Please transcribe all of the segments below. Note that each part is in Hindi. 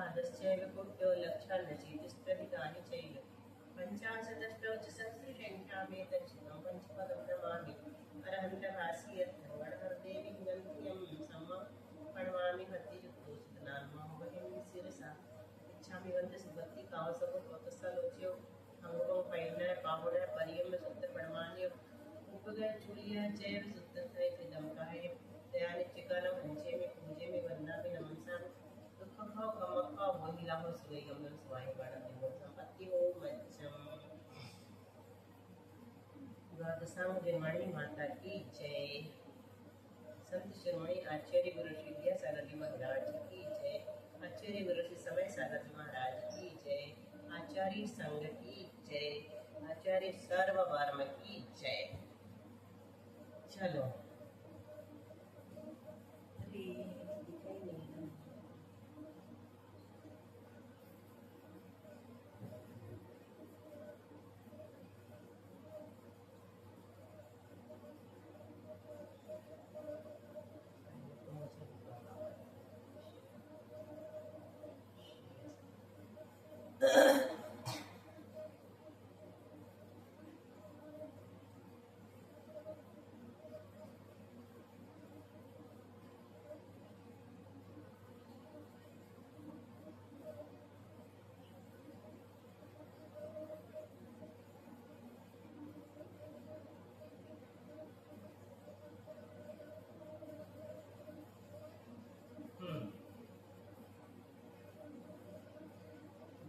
पादश्चैव कुट्यो लक्षान्नचेतिस्प्रतितानि चैव पञ्चाशदष्टौ च सहस्रशङ्ख्यामेतच्छितं पञ्चपदं नमामि अरहन्तभासि यद्गणहरदेवीं गन्धियं सम्मं प्रणमामि हतियुक्तोषितनान्मोहं शिरसा इच्छामि वन्दसुभक्ति कावसव त्वतस्थलोच्यो अंगों पैर्णय पाहुणय परियम सुत्र परमान्य उपगय चूलिया जैव सुत्र सहितम काय दयानिचिकान पंचे में पूजे में वंदना में नमस्कार दुख खाओ कम खाओ महिला हो सुई गमन स्वाय बड़ा देव संपत्ति हो मच्छम द्वादशांग जन्मणि माता की जय संत शिरोमणि आचार्य गुरु श्री विद्या सागर जी महाराज की जय आचार्य गुरु श्री समय सागर जी महाराज की जय आचार्य संघ की जय आचार्य सर्ववर्म की जय। चलो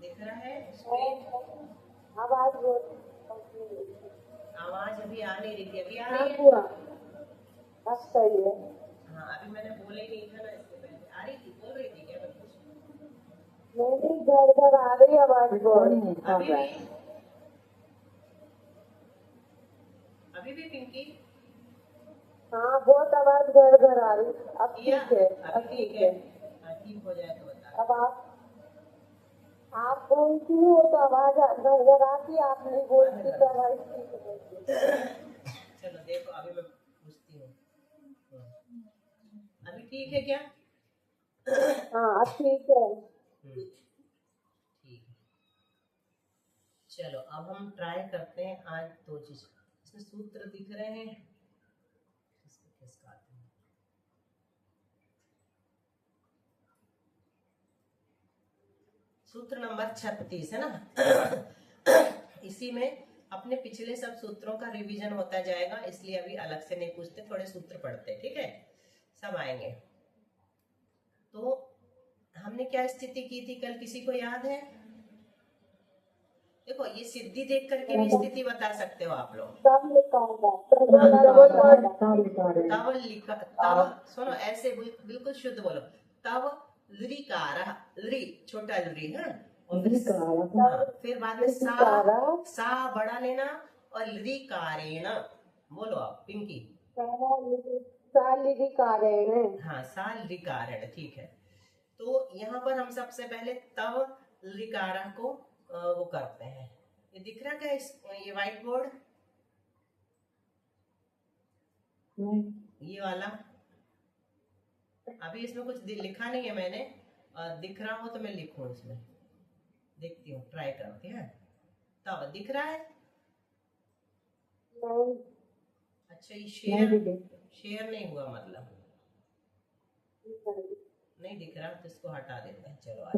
दिख रहा है आवाज अभी आ नहीं रही थी, अभी आ रही है। अब सही है। हाँ अभी मैंने बोला ही नहीं था ना, इसके पहले आ रही थी, बोल रही थी क्या मैं कुछ? नहीं घर आ रही आवाज बहुत। अभी भी पिंकी हाँ बहुत आवाज घर आ रही। अब ठीक है, अब ठीक है। ठीक हो जाए तो बता। अब आप बोलती हो तो आवाज घर आती, आप नहीं बोलती तो आवाज ठीक है। चलो देखो अभी मैं पूछती हूँ, अभी ठीक है क्या? हाँ अब ठीक है। ठीक है, चलो अब हम ट्राई करते हैं आज दो चीज। इसमें सूत्र दिख रहे हैं, सूत्र नंबर 36 है ना। इसी में अपने पिछले सब सूत्रों का रिवीजन होता जाएगा, इसलिए अभी अलग से नहीं पूछते, थोड़े सूत्र पढ़ते, ठीक है, सब आएंगे। तो हमने क्या स्थिति की थी कल, किसी को याद है? देखो ये सिद्धि देख करके भी स्थिति बता सकते हो आप लोग। तब सुनो ऐसे बिल्कुल शुद्ध बोलो, तब लृकारः, लृ छोटा लृ है, और फिर बाद में सा बड़ा लेना और लृकारेण बोलो आप पिंकी। हाँ सा लृकारेण, ठीक है। तो यहाँ पर हम सबसे पहले तब लृकारः को वो करते हैं। ये दिख रहा क्या ये व्हाइट बोर्ड, ये वाला? अभी इसमें कुछ लिखा नहीं है मैंने, दिख रहा हो तो मैं लिखूं इसमें, देखती हूँ, ट्राई करते हैं। तब दिख रहा है? अच्छा ये शेयर नहीं हुआ, मतलब नहीं दिख रहा, तो इसको हटा देते हैं। चलो आज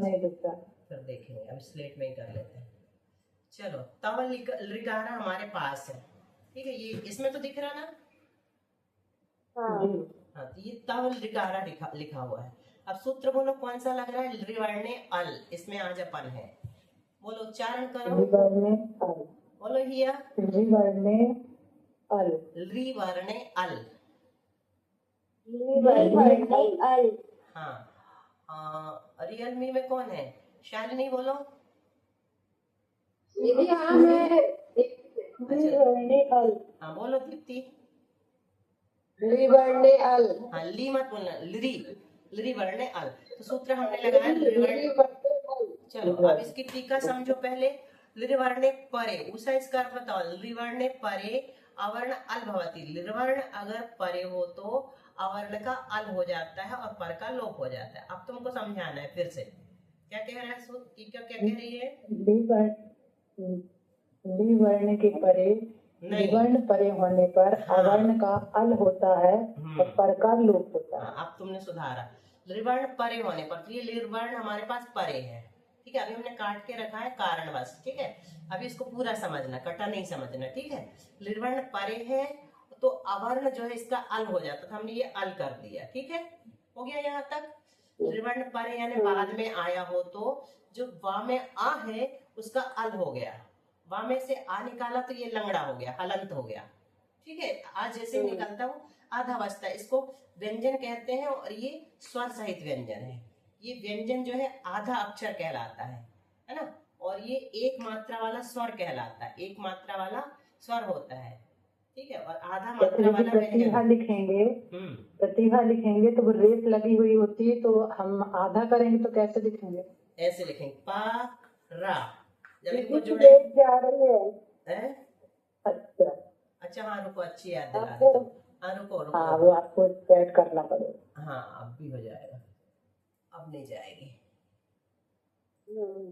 फिर देखेंगे, अब स्लेट में ही कर लेते हैं। चलो तब लृकारा हमारे पास है, ठीक है, ये इसमें तो दिख रहा ना। हाँ तो ये तब लृकारा लिखा हुआ है। अब सूत्र बोलो कौन सा लग रहा है? लृवर्णे अल, इसमें आज अपन है, बोलो उच्चारण करो, बोलो हिया लृवर्णे अल, लृवर्णे अल। हाँ रियलमी में कौन है? शालिनी बोलो। हाँ बोलो दीप्ति। हाँ ली मत बोलना, लृ वर्णे अल। तो सूत्र हमने लगाया लृ। चलो अब इसकी टीका समझो पहले। लृ वर्णे परे, उषा इसका अर्थ बताओ। लृ वर्णे परे अवर्ण अल भवति। लृवर्ण अगर परे हो तो अवर्ण का अल हो जाता है और पर का लोप हो जाता है। अब तुमको समझाना है फिर से, क्या कह रहा है टीका, क्या कह रही है? ली वर्ण के परे, नहीं, वर्ण परे होने पर हाँ। अवर्ण का अल होता है और पर का लोप होता है। हाँ, अब तुमने सुधारा। लिवर्ण परे होने पर, तो ये लिवर्ण हमारे पास परे है, ठीक है। अभी हमने काट के रखा है कारणवश, ठीक है। अभी इसको पूरा समझना, कटा नहीं समझना, ठीक है। लिवर्ण परे है तो अवर्ण जो है इसका अल हो जाता, तो हमने ये अल कर दिया, ठीक है। हो गया यहाँ तक। लिवर्ण परे यानी बाद में आया हो, तो जो वा में आ है उसका अल हो गया, वा में से आ निकाला तो ये लंगड़ा हो गया, हलंत हो गया, ठीक है। आज जैसे निकलता हूँ आधावस्था, इसको व्यंजन कहते हैं और ये स्वर सहित व्यंजन है। ये व्यंजन जो है आधा अक्षर कहलाता है ना। और ये एक मात्रा वाला स्वर कहलाता है, एक मात्रा वाला स्वर होता है, ठीक है। और आधा मात्रा वाला प्रतिभा व्यंजन। लिखेंगे, प्रतिभा लिखेंगे तो वो रेत लगी हुई होती है, तो हम आधा करेंगे तो कैसे लिखेंगे? ऐसे लिखेंगे पा रा, जब इनको जोड़े जा रही है। अच्छा अच्छा, हाँ रुको, अच्छी याद दिला दी तुम। हाँ रुको हाँ, वो आपको सेट करना पड़ेगा। हाँ अब भी हो जाएगा, अब नहीं जाएगी,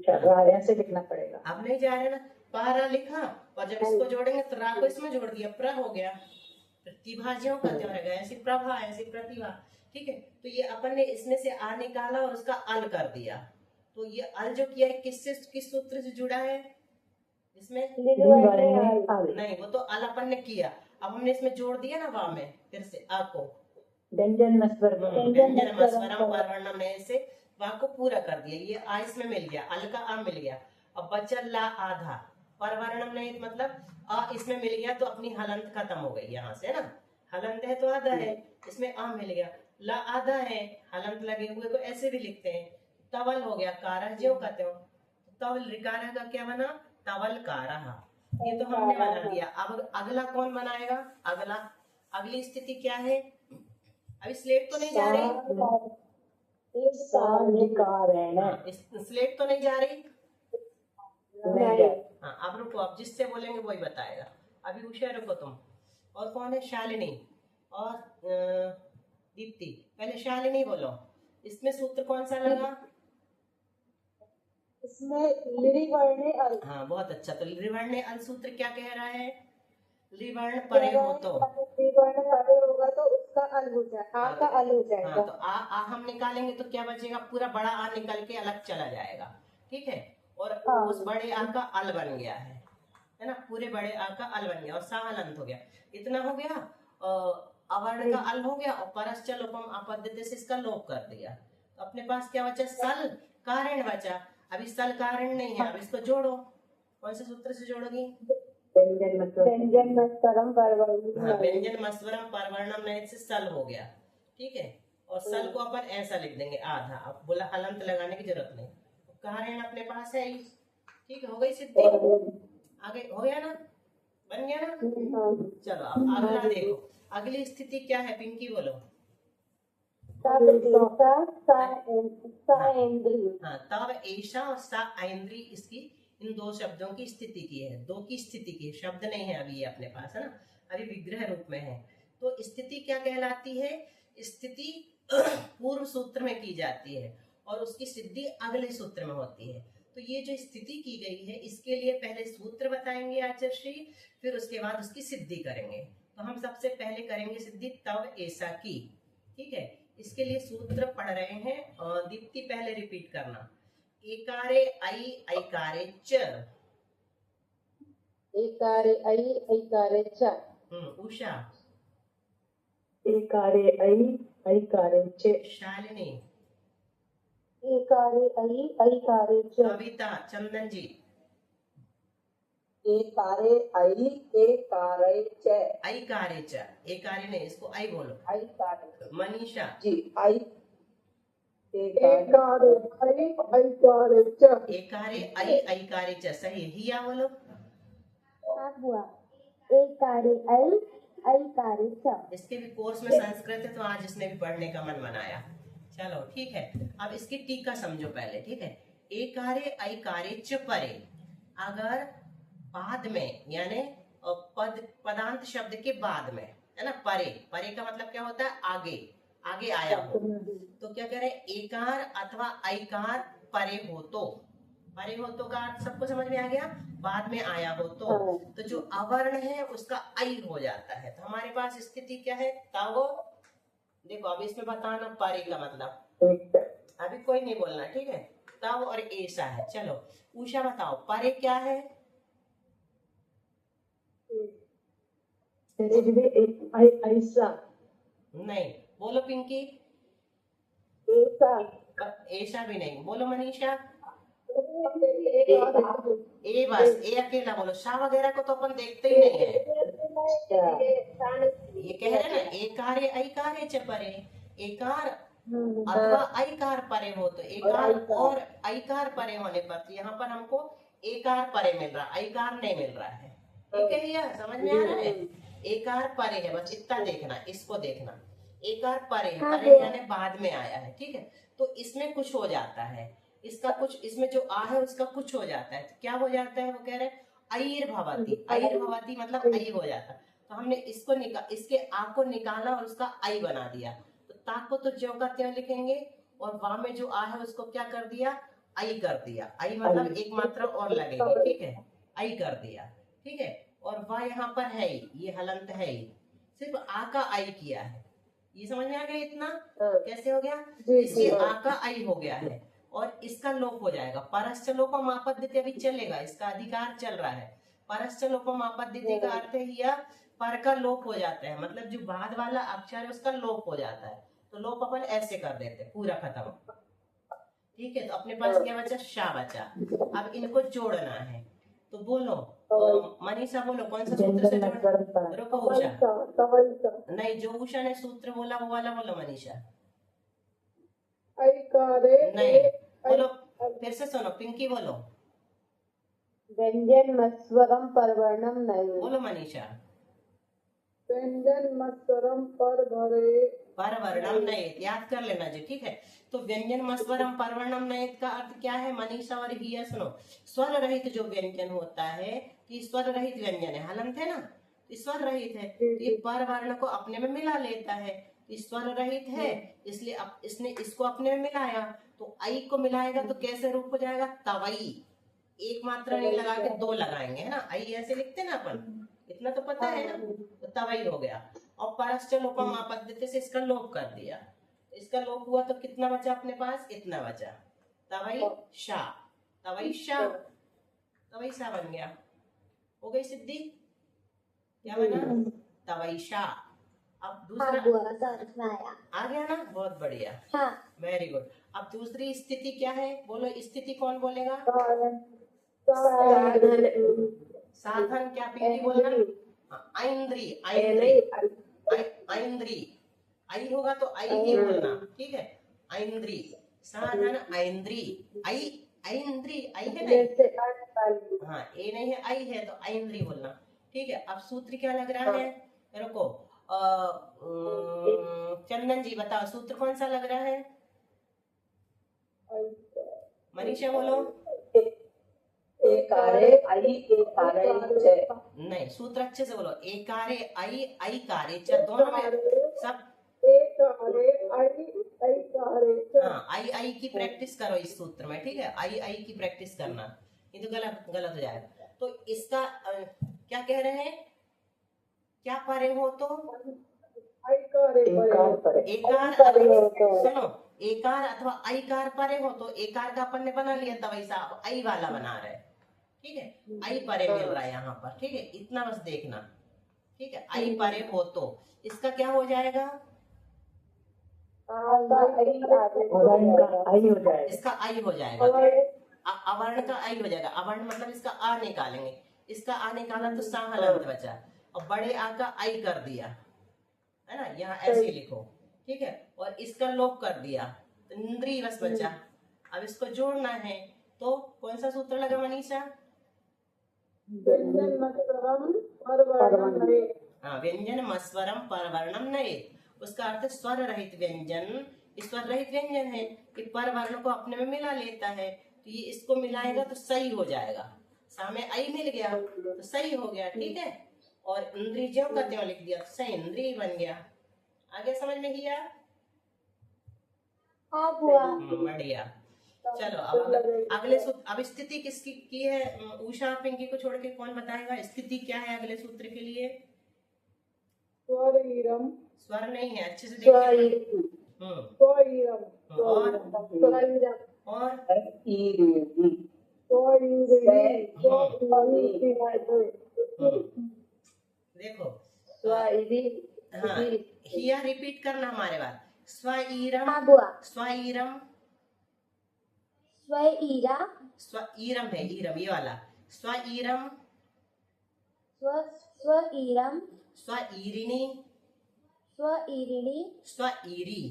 चलो ऐसे लिखना पड़ेगा। अब नहीं जा रहे ना। पारा लिखा और जब इसको जोड़ेंगे तो रा को इसमें जोड़ दिया, प्र हो गया। प्रतिभाजियों का त्योहार है, ऐसी प्रभा ऐसी प्रतिभा, ठीक है। तो ये अपन ने इसमें से आ निकाला और उसका अल कर दिया। तो ये अल जो किया है किससे, किस सूत्र से जुड़ा है इसमें? नहीं, वो तो अल अपन ने किया, अब हमने इसमें जोड़ दिया ना वा में, फिर से आ को व्यंजन मस्वरम परवर्णम ने से वा को पूरा कर दिया, ये आ इसमें मिल गया, अल का आ मिल गया। अब बचा ला आधा, परवर्णम ने मतलब आ इसमें मिल गया, तो अपनी हलंत खत्म हो गई यहाँ से, है ना। हलंत है तो आधा है, इसमें आ मिल गया, ला आधा है, हलंत लगे हुए को ऐसे भी लिखते हैं। तवल हो गया, कारा ज्यों का त्यों, तवल रिकारा का क्या बना, तवल कारा, ये तो हमने बना दिया। अब अगला कौन बनाएगा? अगला, अगली स्थिति क्या है? अभी स्लेट तो नहीं जा रही, स्लेट तो नहीं जा रही। हाँ अब रुको, अब जिससे बोलेंगे वही बताएगा। अभी उषा रुको तुम, और कौन है? शालिनी और दीप्ति। पहले शालिनी बोलो, इसमें सूत्र कौन सा लगा? इसमें लिवर्ण अल। हाँ बहुत अच्छा। तो लिवर्ण अल सूत्र क्या कह रहा है? लिवर्ण परे हो तो लिवर्ण परे होगा तो उसका अल हो जाएगा, आ का अल हो जाएगा। हाँ, तो आ हम निकालेंगे तो क्या बचेगा? पूरा बड़ा आ निकल के अलग चला जाएगा, ठीक है। और उस बड़े आ का अल बन गया है ना, पूरे बड़े आ का अल बन गया और सा हलंत हो गया। इतना हो गया, अवर्ण का अल हो गया और परश्च लोपम अपद्यते से इसका लोप कर दिया। तो अपने पास क्या बचा? सल कारण बचा। अभी सल कारण नहीं है, अब इसको जोड़ो। कौन से सूत्र से जोड़ोगी? व्यंजन मस्वरम परवर्णम। हाँ, व्यंजन मस्वरम परवर्णम नहीं से सल हो गया, ठीक है। और सल को अपन ऐसा लिख देंगे आधा, अब बोला हलंत लगाने की जरूरत नहीं। कारण अपने पास है ही, ठीक है। हो गई सिद्धि, आगे हो गया ना, बन गया ना। चलो अब अगला देखो, अगली स्थिति क्या है? पिंकी बोलो। हाँ, तब ऐशा और सा ऐन्द्री, इसकी इन दो शब्दों की स्थिति की है, दो की स्थिति की, शब्द नहीं है अभी ये अपने पास, है ना, अभी विग्रह रूप में है। तो स्थिति क्या कहलाती है? स्थिति पूर्व सूत्र में की जाती है और उसकी सिद्धि अगले सूत्र में होती है। तो ये जो स्थिति की गई है, इसके लिए पहले सूत्र बताएंगे आचार्य श्री, फिर उसके बाद उसकी सिद्धि करेंगे। तो हम सबसे पहले करेंगे सिद्धि तव ऐसा की, ठीक है। इसके लिए सूत्र पढ़ रहे हैं, दीप्ति पहले रिपीट करना। एकारे ऐ ऐकारे च, एकारे ऐ ऐकारे च। उषा। एकारे ऐ ऐकारे च। शालिनी। एकारे ऐ ऐकारे च। कविता। चंदन जी। एकारे ऐ एकारे च। ऐकारे च, एकारे नहीं, इसको ऐ बोलो। ऐकारे। मनीषा जी, ऐ एकारे ऐ ऐकारे च। एकारे ऐ ऐकारे च, सही। हिया बोलो। एकारे ऐ ऐकारे च। इसके भी कोर्स में संस्कृत है, तो आज इसने भी पढ़ने का मन बनाया। चलो ठीक है, अब इसकी टीका समझो पहले, ठीक है। एकारे ऐकारे च परे, अगर बाद में यानी पदांत शब्द के बाद में, है ना, परे, परे का मतलब क्या होता है? आगे, आगे आया हो। तो क्या करें, एकार अथवा ऐकार परे हो तो, परे हो तो का अर्थ सबको समझ में आ गया, बाद में आया हो तो जो अवर्ण है उसका ऐ हो जाता है। तो हमारे पास स्थिति क्या है, तव। देखो अब इसमें बताना परे का मतलब, अभी कोई नहीं बोलना, ठीक है। तव और ऐसा है। चलो उषा बताओ परे क्या है। ऐसा नहीं, बोलो पिंकी। ऐसा ऐसा भी नहीं, बोलो मनीषा। ऐसा ए बस, ए अकेला बोलो, शाह वगैरह को तो अपन देखते ही नहीं है। ये कह रहे ना, एकार ऐकार च परे, एकार अथवा ऐकार परे हो तो एकार और ऐकार परे होने पर, तो यहाँ पर हमको एकार परे मिल रहा, ऐकार नहीं मिल रहा है। ठीक है भैया, समझ में आ रहा है। एकार परे है, बस इतना देखना, इसको देखना। एकार परे है, परे यानी बाद में आया है, ठीक है। तो इसमें कुछ हो जाता है, इसका कुछ, इसमें जो आ है उसका कुछ हो जाता है। तो क्या हो जाता है, वो कह रहे ऐर भवती, ऐर भवती मतलब ऐ हो जाता। तो हमने इसको इसके आ को निकाला और उसका ऐ बना दिया। तो ता को तो ज्यों का त्यों लिखेंगे, और वा में जो आ है उसको क्या कर दिया, ऐ कर दिया। ऐ मतलब एक मात्रा और लगेगी, ठीक है, ऐ कर दिया, ठीक है। और वा यहाँ पर है ही, ये हलंत है ही, सिर्फ आ का ऐ किया है। ये समझ में आ गया इतना, कैसे हो गया, इसलिए आ का ऐ हो गया है और इसका लोप हो जाएगा। परश्च लोपम आपद्यते अभी चलेगा, इसका अधिकार चल रहा है। परश्च लोपम आपद्यते का अर्थ है यह पर का लोप हो जाता है, मतलब जो बाद वाला अक्षर है उसका लोप हो जाता है। तो लोप अपन ऐसे कर देते, पूरा खत्म, ठीक है। तो अपने पास क्या बचा, शा बचा। अब इनको जोड़ना है, तो बोलो मनीषा, बोलो कौन सा सूत्र से जोड़ना। रुको उषा, नहीं, जो उषा ने सूत्र बोला वो वाला बोलो मनीषा। नहीं, बोलो फिर से सुनो, पिंकी बोलो। व्यंजन मस्वरम परवर्णम नहीं, बोलो मनीषा। व्यंजन मस्वरम पर भरे परवर्णम नयेत, याद कर लेना जी, ठीक है। तो व्यंजन मस्वरम परवर्णम नयेत का अर्थ क्या है मनीषा और हिया, सुनो। स्वर रहित जो व्यंजन होता है, कि स्वर रहित व्यंजन है, हलंत है ना, तो स्वर रहित है, तो ये परवर्ण को अपने में मिला लेता है। स्वर रहित है, इसलिए इसने इसको अपने में मिलाया, तो ऐ को मिलाएगा तो कैसे रूप हो जाएगा, तवई। एक मात्रा नहीं लगा के दो लगाएंगे, है ना, ऐ ऐसे लिखते ना अपन, इतना तो पता है ना, तो तवई हो गया। और परश्च लोपम आपद्यते से इसका लोप कर दिया, इसका लोप हुआ तो कितना बचा अपने पास, इतना बचा, तवई शा, तवई शा, तवई शा बन गया। हो गई सिद्धि, क्या बना, तवई शा। अब दूसरा आ गया ना, बहुत बढ़िया, वेरी गुड। अब दूसरी स्थिति क्या है, बोलो स्थिति कौन बोलेगा, साधन क्या पिंकी बोलना, ऐन्द्री, ऐन्द्री, ऐन्द्री, ऐ होगा तो ऐ ही बोलना, ठीक है। ऐन्द्री, साधन ऐन्द्री, ऐ, ऐन्द्री, ऐ है नहीं, हाँ ए नहीं है, ऐ है तो ऐन्द्री बोलना, ठीक है। अब सूत्र क्या लग रहा है, रुको, चंदन जी बताओ सूत्र कौन सा लग रहा है, मनीषा बोलो। एकारे आई एकारे च, नहीं, सूत्र अच्छे से बोलो, एकारे आई, आई कारे च, दोनों में सब एकारे आई एकारे च, हाँ, आई आई की प्रैक्टिस करो इस सूत्र में, ठीक है, आई आई की प्रैक्टिस करना, ये तो गलत गलत हो जाएगा। तो इसका क्या कह रहे हैं, क्या परे हो तो एकार, सुनो, एकार अथवा ऐकार परे हो तो, एकार का अपन ने बना लिया था वैसा, अब ऐ वाला बना रहे, ठीक है, ऐ परे मिल रहा है यहाँ पर, ठीक है, इतना बस देखना, ठीक है। ऐ परे हो तो इसका क्या हो जाएगा, इसका आई हो जाएगा, अवर्ण का आई हो जाएगा, अवर्ण मतलब इसका आ निकालेंगे, इसका आ निकाला तो सा हलंत बचा, और बड़े आ का आई कर दिया, है ना, यहाँ ऐसे लिखो, ठीक है, और इसका लोप कर दिया तो इंद्री बस बचा। अब इसको जोड़ना है तो कौन सा सूत्र लगा मनीषा, व्यंजन मस्वरम परवर्णम नहीं, हाँ, व्यंजन मस्वरम परवर्णम नहीं, उसका अर्थ स्वर रहित व्यंजन, स्वर रहित व्यंजन है कि परवर्ण को अपने में मिला लेता है, तो ये इसको मिलाएगा तो सही हो जाएगा, सामने आई मिल गया तो सही हो गया, ठीक है। और इंद्री ज्यों का त्यों लिख दिया तो सही इंद्री बन गया। आगे समझ में किया, हाँ बुआ। बढ़िया। चलो अब अगले सूत्र, अब स्थिति किसकी की है? उषा और पिंकी को छोड़ के कौन बताएगा स्थिति क्या है अगले सूत्र के लिए? स्वर ईरम। स्वर नहीं है, अच्छे से देखिए। स्वर ईरम। और देखो, हाँ हिया रिपीट करना हमारे बात। स्वईरम, हाँ बुआ। स्वईरम, स्वईरा, स्वईरम है, ईरम ये वाला। स्वईरम, स्वईरम, स्वईरिणी, स्वईरिणी, स्वईरी।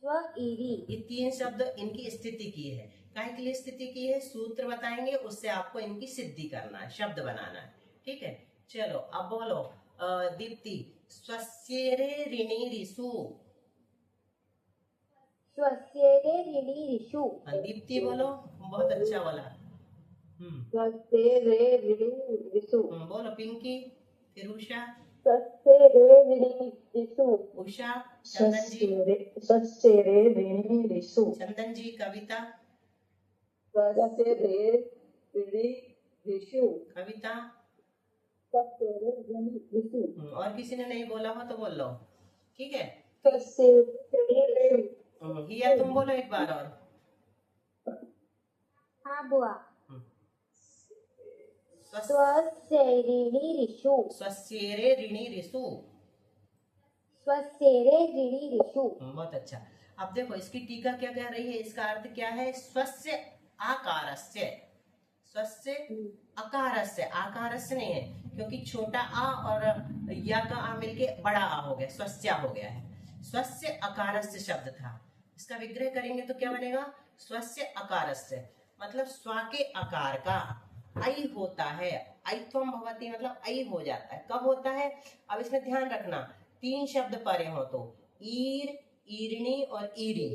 स्वईरी। ये तीन शब्द इनकी स्थिति की है। काहे के लिए स्थिति की है? सूत्र बताएंगे, उससे आपको इनकी सिद्धि करना है, शब्द बनाना है। ठीक है, चलो अब बोलो दीप्ति। स्वस्येरे ऋणी ऋषु। स्वस्येरे ऋणी ऋषु। दीप्ति बोलो, बहुत अच्छा बोला। स्वस्येरे ऋणी ऋषु। बोलो पिंकी, फिर उषा। स्वस्येरे ऋणी ऋषु। उषा, चंदन जी, स्वस्येरे ऋणी ऋषु। चंदन जी, कविता, स्वस्येरे ऋणी ऋषु। कविता। स्वस्येरे ऋणी ऋषु। और किसी ने नहीं बोला हो तो बोल लो, ठीक है। स्वस्येरे ऋषु। हिया तुम बोलो एक बार और। हाँ बुआ। स्वस्येरे ऋषु। ऋणी ऋषु। स्वस्येरे ऋणी ऋषु। बहुत अच्छा। अब देखो इसकी टीका क्या कह रही है, इसका अर्थ क्या है? स्वस्य आकारस्य, स्वस्य अकारस्य, आकारस्य नहीं है क्योंकि छोटा आ और या का आ मिलके बड़ा आ हो गया, स्वस्या हो गया है। स्वस्य अकारस्य शब्द था, इसका विग्रह करेंगे तो क्या बनेगा? स्वस्य अकारस्य, मतलब स्व के आकार का ऐ होता है। ऐत्वम भवति मतलब ऐ हो जाता है। कब होता है? अब इसमें ध्यान रखना, तीन शब्द परे हो तो ईर, ईरणी और ईरी।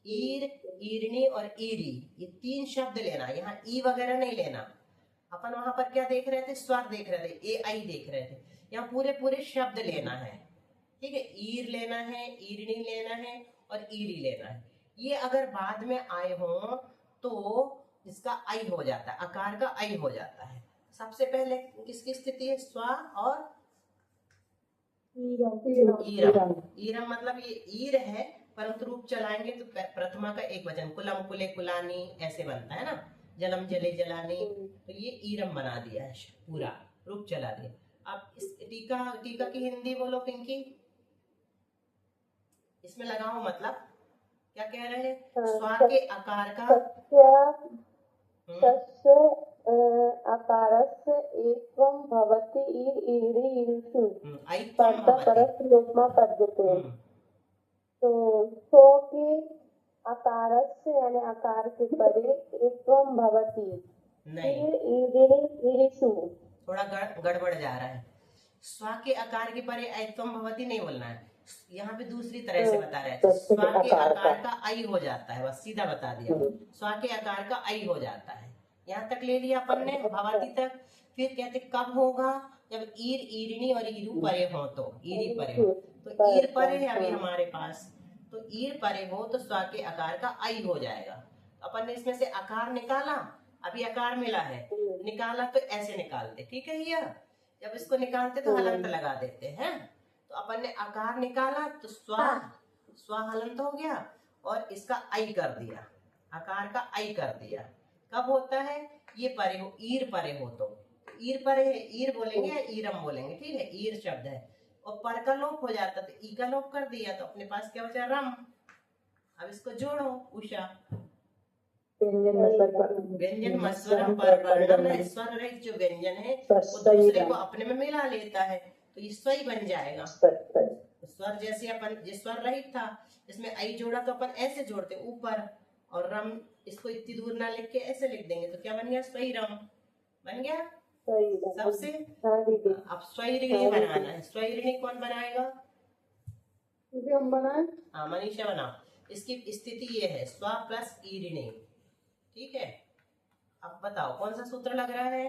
ईर, ईरणी और ईरी, ये तीन शब्द लेना, यहाँ ई वगैरह नहीं लेना। अपन वहां पर क्या देख रहे थे? स्वर देख रहे थे, ए आई देख रहे थे। यहाँ पूरे पूरे शब्द लेना है, ठीक है। ईर लेना है, ईरणी लेना है और ईरी लेना है। ये अगर बाद में आए हो तो इसका आई हो जाता है, आकार का आई हो जाता है। सबसे पहले किसकी स्थिति है? स्व और ईरम। ईरम मतलब ये ईर है, परंतु रूप चलाएंगे तो प्रथमा का एक वचन, कुलम कुले कुलानी ऐसे बनता है ना, जलम जले जलानी, तो ये ईरम बना दिया है, पूरा रूप चला दिया। अब इस टीका की हिंदी बोलो पिंकी, इसमें लगाओ मतलब क्या कह रहे हैं? स्व के आकार का अकारस्य एत्वं भवति ईर ईरी ईरिषु ऐत्वं भवति। परस्लोकमा पद्यते। तो सो के अकारस्य यानी आकार के परे एत्वं भवति नहीं, ईरिणी ईरिषु। थोड़ा गड़बड़ जा रहा है। स्व के आकार के परे ऐत्वं भवति नहीं बोलना है, यहाँ पे दूसरी तरह से बता रहे हैं। स्व के आकार का आई हो जाता है, बस सीधा बता दिया। स्व के आकार का आई हो जाता है, यहाँ तक ले लिया अपन ने, भवति तक। फिर कहते कब होगा? जब ईर, ईरिणी और ईरू परे हो तो, ईरी परे हो तो ईर परे है अभी हमारे पास, तो ईर परे हो तो स्व के आकार का आई हो जाएगा। अपन ने इसमें से आकार निकाला, अभी आकार मिला है, निकाला तो ऐसे निकालते, ठीक है। ये जब इसको निकालते तो हलंत लगा देते हैं। तो अपन ने आकार निकाला तो स्व हलंत हो गया और इसका आई कर दिया, आकार का आई कर दिया। कब होता है? ये परे हो, ईर परे हो तो, ईर परे है, ईर बोलेंगे या ईरम बोलेंगे, ठीक है। ईर शब्द है और पर का लोप हो जाता तो ई का लोप कर दिया, तो अपने पास क्या बचा? रम। अब इसको जोड़ो उषा। व्यंजन मस्वरम पर वर्णम है, स्वर रहित जो व्यंजन है वो दूसरे को अपने में मिला लेता है, तो ये स्व ही बन जाएगा। स्वर जैसे अपन जिस स्वर रहित था इसमें आई जोड़ा तो अपन ऐसे जोड़ते ऊपर, और रम इसको इतनी दूर ना लिख के ऐसे लिख देंगे तो क्या बन गया? स्वैरम बन गया सबसे। अब स्वैरिणी बनाना है, स्वैरिणी कौन बनाएगा? हम बनाए। हाँ मनीषा बनाओ। इसकी स्थिति ये है, स्व प्लस ईरिणी, ठीक है। अब बताओ कौन सा सूत्र लग रहा है?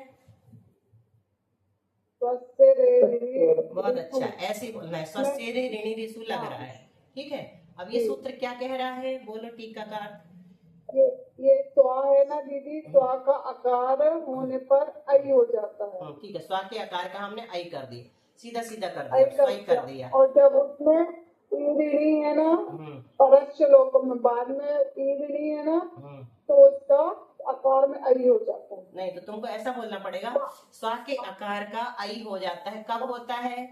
बहुत अच्छा, ऐसे ही बोलना है, स्वस्येरे ऋणी ऋषु लग रहा है, ठीक है। अब ये सूत्र क्या कह रहा है, बोलो टीकाकार। ये स्वा है ना दीदी, स्वा का आकार होने पर आई हो जाता है। ठीक है, स्वा के आकार का हमने आई कर दी, सीधा सीधा कर आई दिया, स्वाई कर दिया। और जब उसमें ईरिणी है ना, परस्य लोक में बाद में ईरिणी है ना, तो उसका आकार में आई हो जाता है। नहीं, तो तुमको ऐसा बोलना पड़ेगा, स्वा के आकार का आई हो जाता है, कब होता है,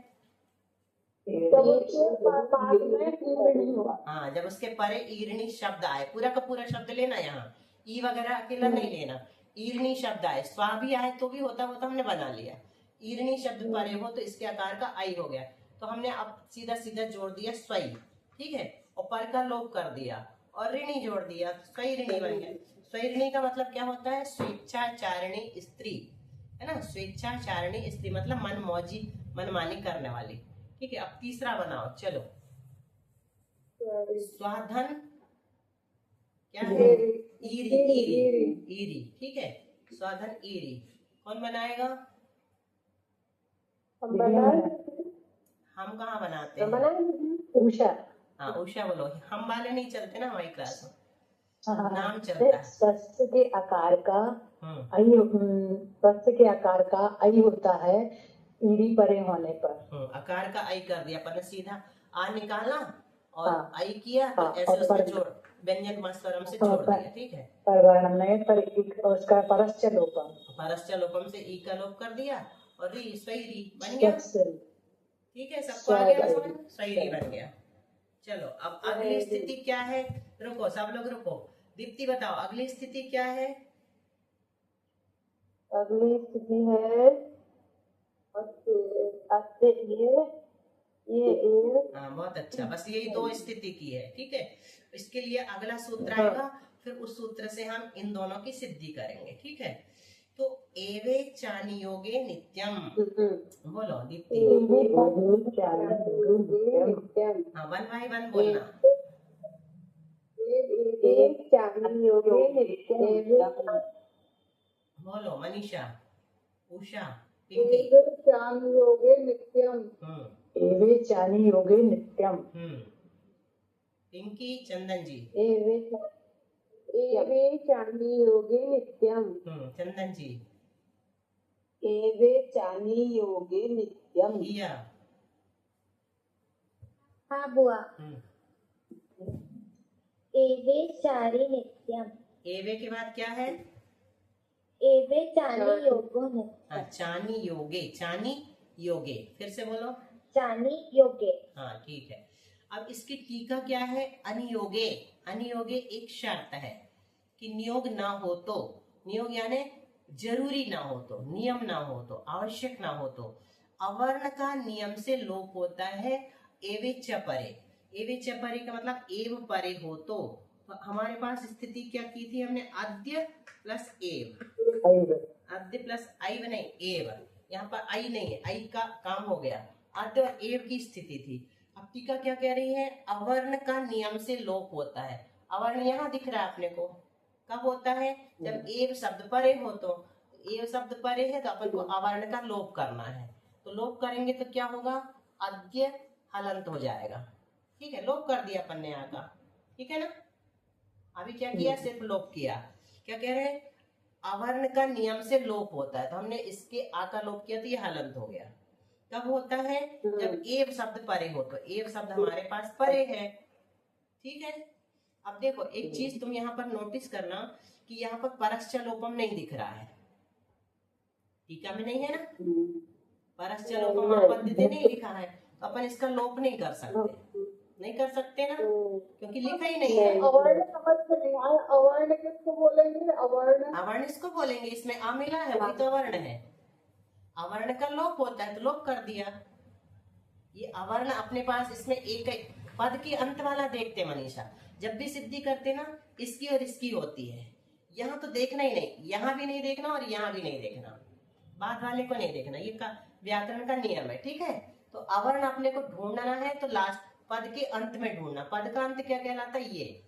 जब उसके बाद में ईरिणी हो। हाँ, जब उसके परे ईरणी शब्द आए, पूरा का पूरा शब्द लेना, यहाँ ई वगैरह अकेला नहीं लेना, ईरणी शब्द आए, स्वा भी आए तो भी होता, वो तो हमने बना लिया, ईरणी शब्द परे हो तो इसके आकार का आई हो गया, तो हमने अब सीधा सीधा जोड़ दिया स्वई, ठीक है, और पर का लोप कर दिया और ऋणी जोड़ दिया, स्वई ऋणी बन गया। स्वई ऋणी का मतलब क्या होता है, स्वेच्छाचारिणी स्त्री, है ना, स्वेच्छाचारिणी स्त्री मतलब मन मौजी मनमानी करने वाली, ठीक है। अब तीसरा बनाओ, चलो, स्वाधन क्या है, ईरी, ईरी, ईरी, ठीक है, स्वाधन ईरी, कौन बनाएगा, हम कहाँ बनाते हैं, उषा। हाँ उषा बोलो, हम वाले नहीं चलते ना हमारी क्लास में, नाम चलता है। स्वस्थ के आकार का आई, स्वस्थ के आकार का आई होता है ईड़ी परे होने पर। आकार का आई कर दिया, पर सीधा आ निकाला और हाँ, आई किया तो हाँ, ऐसे और उसमें पर, जोड़, व्यंजन स्वरम से जोड़ दिया, ठीक है, परवर्णम में पर उसका परस्य लोपम, परस्य लोपम से ई का लोप कर दिया और री स्वैरी बन गया, ठीक है, सबको आ गया समझ, स्वैरी बन गया। चलो अब अगली स्थिति क्या है, रुको सब लोग रुको, दीप्ति बताओ अगली स्थिति क्या है, अगली स्थिति है हाँ बहुत अच्छा, बस यही दो स्थिति की है, ठीक है। इसके लिए अगला सूत्र आएगा, फिर उस सूत्र से हम इन दोनों की सिद्धि करेंगे, ठीक है। तो एवे चानियोगे नित्यम, बोलो दीप्ति, हाँ 1 by 1 बोलना, बोलो मनीषा, उषा, पिंकी, योगे नित्यम, एवे चानी योगे नित्यम, पिंकी, चंदन जी, एवे चानी योगे नित्यम, चंदन जी, एवे चानी योगे नित्यम, हिया, हाँ बुआ, एवे चारी नित्यम, एवे के बाद क्या है, एवे चानी योगो नित्यम, हाँ चानी योगे, चानी योगे, फिर से बोलो, चानी योगे, हाँ ठीक है। अब इसकी टीका क्या है, अनियोगे, अनियोगे एक शर्त है कि नियोग ना हो तो, नियोग यानी जरूरी ना हो तो, नियम ना हो तो, आवश्यक ना हो तो, अवर्ण का नियम से लोप होता है, एवे च परे, एवे च परे का मतलब एव परे हो तो हमारे पास स्थिति क्या की थी हमने, अद्य प्लस एव, अद्य प्लस आई नहीं एव, यहाँ पर आई नहीं है, आई का काम हो गया, अद्य और एव की स्थिति थी। अब टीका क्या कह रही है, अवर्ण का नियम से लोप होता है, अवर्ण यहाँ दिख रहा है अपने को, कब होता है, जब एव शब्द परे हो तो, एव शब्द परे है तो अपन को अवर्ण का लोप करना है, तो लोप करेंगे तो क्या होगा, अद्य हलंत हो जाएगा, ठीक है, लोप कर दिया अपन ने यहाँ का, ठीक है ना। अभी क्या किया, सिर्फ लोप किया, क्या कह रहे हैं, अवर्ण का नियम से लोप होता है, तो हमने इसके आ का लोप किया तो ये हलंत हो गया, कब होता है, जब एव शब्द परे हो तो, एव शब्द हमारे पास परे है, ठीक है। अब देखो एक चीज तुम यहाँ पर नोटिस करना कि यहाँ पर परस्य लोपम नहीं दिख रहा है, टीका में नहीं है ना, परस्य लोपम आपत्ति नहीं लिखा है, तो अपन इसका लोप नहीं कर सकते, नहीं कर सकते ना, क्योंकि लिखा ही नहीं है। अवर्ण समझ में नहीं आया, अवर्ण किसको बोलेंगे, अवर्ण, अवर्ण इसको बोलेंगे, इसमें आ मिला है वही तो अवर्ण है, अवर्ण का लोप होता है तो लोप कर दिया, ये अवर्ण अपने पास इसमें एक पद के अंत वाला देखते मनीषा, जब भी सिद्धि करते ना इसकी और इसकी होती है, यहाँ तो देखना ही नहीं, यहाँ भी नहीं देखना और यहाँ भी नहीं देखना, बाद वाले को नहीं देखना, ये व्याकरण का नियम है, ठीक है। तो अवर्ण अपने को ढूंढना है तो लास्ट पद के अंत में ढूंढना, पद का अंत क्या कहलाता है, ये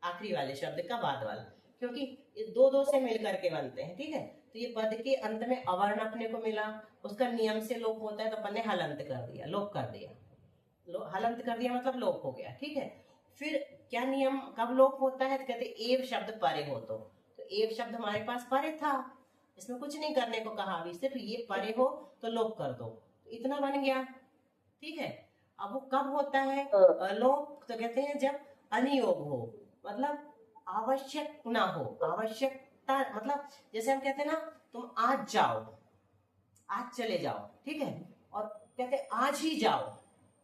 आखिरी वाले शब्द का बाद वाला, क्योंकि ये दो दो से मिल करके बनते हैं, ठीक है। तो ये पद के अंत में अवर्ण अपने को मिला, उसका नियम से लोप होता है तो अपन ने हलंत कर दिया, लोप कर दिया, हलंत कर दिया मतलब लोप हो गया, ठीक है। फिर क्या नियम कब लोप होता है? तो कहते एव शब्द परे हो तो एव शब्द हमारे पास परे था, इसमें कुछ नहीं करने को कहा, अभी सिर्फ ये परे हो तो लोप कर दो, तो इतना बन गया। ठीक है, अब वो कब होता है लोप? तो कहते हैं जब अनियोग हो, मतलब आवश्यक ना हो, आवश्यकता मतलब जैसे हम कहते हैं ना तुम आज जाओ, आज चले जाओ, ठीक है, और कहते हैं आज ही जाओ,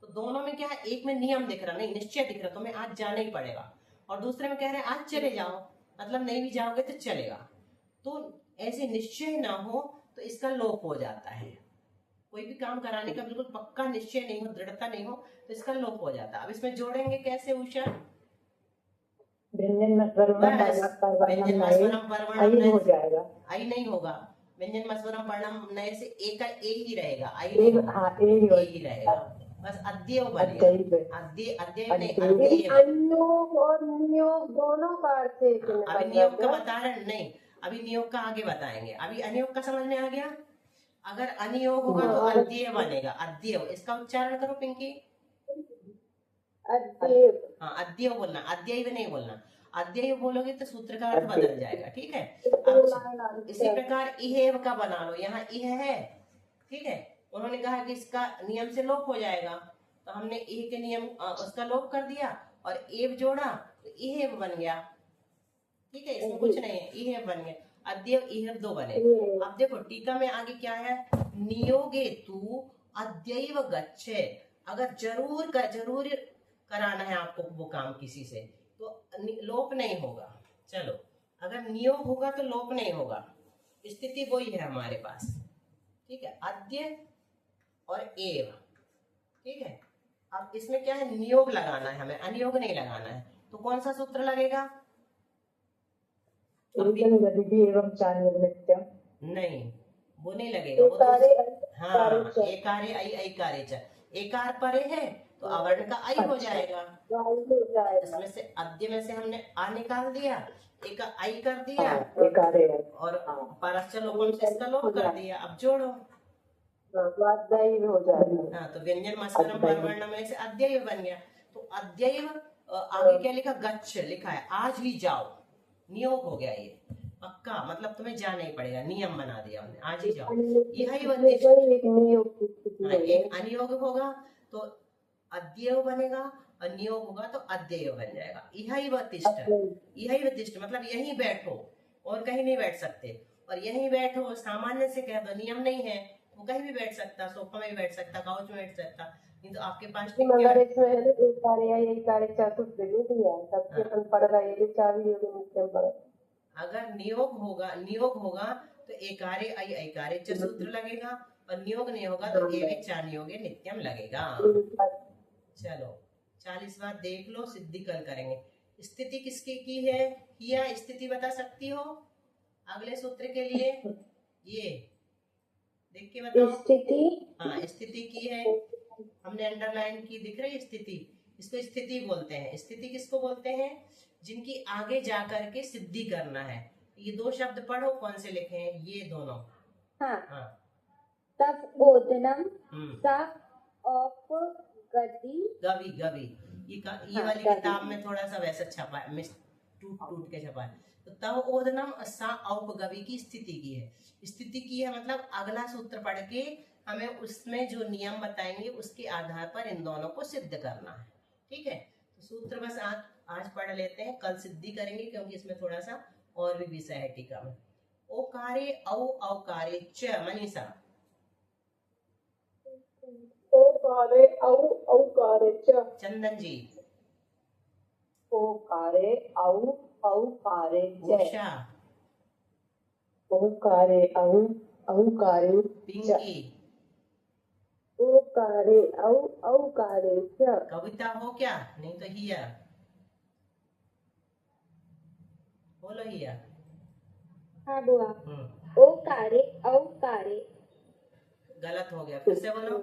तो दोनों में क्या है, एक में नियम दिख रहा, नहीं निश्चय दिख रहा, तुम्हें आज जाना ही पड़ेगा, और दूसरे में कह रहे हैं आज चले जाओ, मतलब नहीं भी जाओगे तो चलेगा। तो ऐसे निश्चय ना हो तो इसका लोप हो जाता है। कोई भी काम कराने का बिल्कुल पक्का निश्चय नहीं हो, दृढ़ता नहीं हो, तो इसका लोप हो जाता है। अब इसमें जोड़ेंगे कैसे उषा? व्यंजन मस्वरम व्यंजन मस्वरम आई हो जाएगा, आई नहीं होगा, व्यंजन मस्वरम पर्णम नए से ए का ए ही रहेगा, आई एक नहीं होगा, हाँ ए ही रहेगा, बस अद्यव बनेगा, अद्यव नहीं अद्यव। अनियोग और नियोग दोनों का अर्थ एक ही अभी निकल नियोग का जाता है। बता रहे नहीं, अभी नियोग का आगे बताएंगे, अभी अनियोग का समझ में आ गया। अगर अनियोग होगा तो अद्यव बनेगा, अद्यव, इसका उच्चारण करो पिंकी। अद्यव, हाँ अद्यव बोलना, अद्यव नहीं बोलना, अद्यव बोलोगे तो सूत्र का अर्थ बदल जाएगा। ठीक है, अब इसी प्रकार इहेव का बना लो, यहाँ इह है, ठीक है, उन्होंने कहा कि इसका नियम से लोप हो जाएगा, तो हमने इह के नियम उसका लोप कर दिया और एव जोड़ा तो इहेव बन गया। ठीक है, इसमें कुछ नहीं है, इहेव बन गया, अद्यव इहेव दो बने। अब देखो टीका में आगे क्या है, नियोगे तू अद्यव गच्छे, अगर जरूर कराना है आपको वो काम किसी से तो लोप नहीं होगा। चलो, अगर नियोग होगा तो लोप नहीं होगा, स्थिति वही है हमारे पास। ठीक है, अद्य और एव, ठीक है। अब इसमें क्या है, नियोग लगाना है हमें, अनियोग नहीं लगाना है, तो कौन सा सूत्र लगेगा? एवं चान्य नित्यम, नहीं, वो नहीं लगेगा, वो तो हाँ एकारे आई ऐकारे च, एकार परे है तो अवर्ण का आई हो जाएगा। इसमें से अद्य में से हमने आ निकाल दिया, एक आई कर दिया और परश्च लोपम से इसका लोप कर दिया। अब जोड़ो, हो जाएगा। हाँ, तो व्यंजन मस्वरम परवर्ण में से अद्यैव बन गया। तो अद्यैव आगे क्या लिखा, गच्छ लिखा है, आज ही जाओ, नियोग हो गया, ये पक्का, मतलब तुम्हें जाना ही पड़ेगा, नियम बना दिया हमने, आज ही जाओ। एक अनियोग होगा तो अद्यव बनेगा, और नियोग होगा तो अद्यव बन जाएगा। इहैव तिष्ठ, इहैव तिष्ठ मतलब यहीं बैठो, और कहीं नहीं बैठ सकते, और यहीं बैठो सामान्य से कह दो, नियम नहीं है, वो कहीं भी बैठ सकता, सोफा में भी बैठ सकता, काउच में बैठ सकता, नहीं तो आपके पास मगर इसमें एक कार्य यही कार्य चतुर्थ भी दिया सबके अपन पढ़ रहा है, ये चाबी योग नित्यम पढ़। अगर नियोग होगा तो एकारे आई ऐकारे च सूत्र लगेगा, और नियोग नहीं होगा तो एवे चा नियोगे नित्यम लगेगा। चलो 40 बार देख लो, सिद्धि कल करेंगे। स्थिति किसकी की है, किया स्थिति बता सकती हो अगले सूत्र के लिए? ये देख के बताओ। स्थिति, हाँ स्थिति की है, हमने अंडरलाइन की, दिख रही स्थिति, इसको स्थिति बोलते हैं। स्थिति किसको बोलते हैं, जिनकी आगे जाकर के सिद्धि करना है। ये दो शब्द पढ़ो, कौन से लिखे हैं, ये दोनों। हाँ, तब ओदनम सा ऑफ गति गवी गवी, ये वाली किताब में थोड़ा सा वैसा छपा है, टूट के छपा है। तो तब ओदनम सा औपगवी की स्थिति की है, स्थिति की है मतलब अगला सूत्र पढ़ के हमें उसमें जो नियम बताएंगे उसके आधार पर इन दोनों को सिद्ध करना है। ठीक है, तो सूत्र बस आज पढ़ लेते हैं, कल सिद्धि करेंगे, क्योंकि इसमें थोड़ा सा और भी विषय है टीका में। ओकारे औ औकारे च, मनीषा। ओकारे औ औकारे च, चंदन जी। ओकारे औ औकारे च, उषा। ओकारे औ औकारे पिंकी। ओकारे औ औकारे च। कविता हो क्या, नहीं तो हिया बोलो, हिया। हाँ बुआ, ओकारे औकारे, गलत हो गया, फिर से बोलो,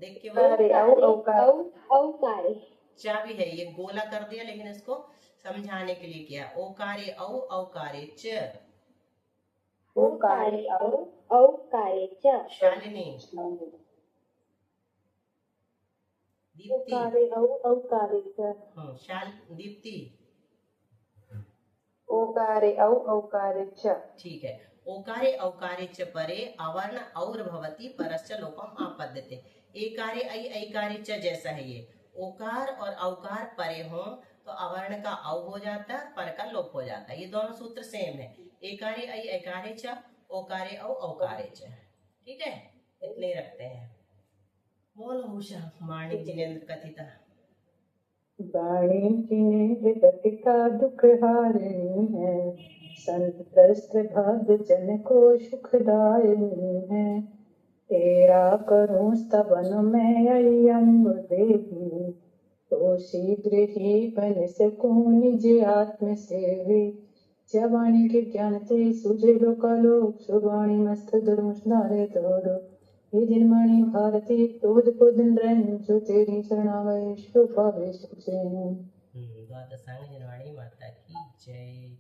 देख के ओकारे बोलो। औ औकारे, चा भी है, ये गोला कर दिया, लेकिन इसको समझाने के लिए किया। ओकारे औ औकारे च, ओकारे औ औकारे च। शालिनी। दीप्ति ओकारे औ औकारे च शाल दीप्ति ओकारे औ औकारे च। ठीक है। ओकारे औकारे च परे अवर्ण और भवति परश्च लोपम आपद्यते। एकारे ऐ ऐकारे च जैसा है ये, ओकार और औकार परे हो तो अवर्ण का औ हो जाता है, पर का लोप हो जाता है। ये दोनों सूत्र सेम है। एकारे ऐ ऐकारे च, ओकारे औ औकारे च। ठीक है, इतने ही रखते हैं। बोलो उषा। माणिक जिनेन्द्र कथिता। वाणी जिने गति का दुख हारिणी है, संत त्रस्त भाग जन को सुखदायिनी है। तेरा करूं स्तवन में अय्यंग देवी, तो शीघ्र ही बन सकूं निज आत्म सेवी। जवाणी के ज्ञान से सुझे लोकालोक, सुवाणी मस्त धर्म सुधारे तोरो। ये जिनवाणी भारती तोज को दिन रहन, जो तेरी शरणागत शोभा वे सुख चैन। द्वादशांग जनवाणी माता की जय।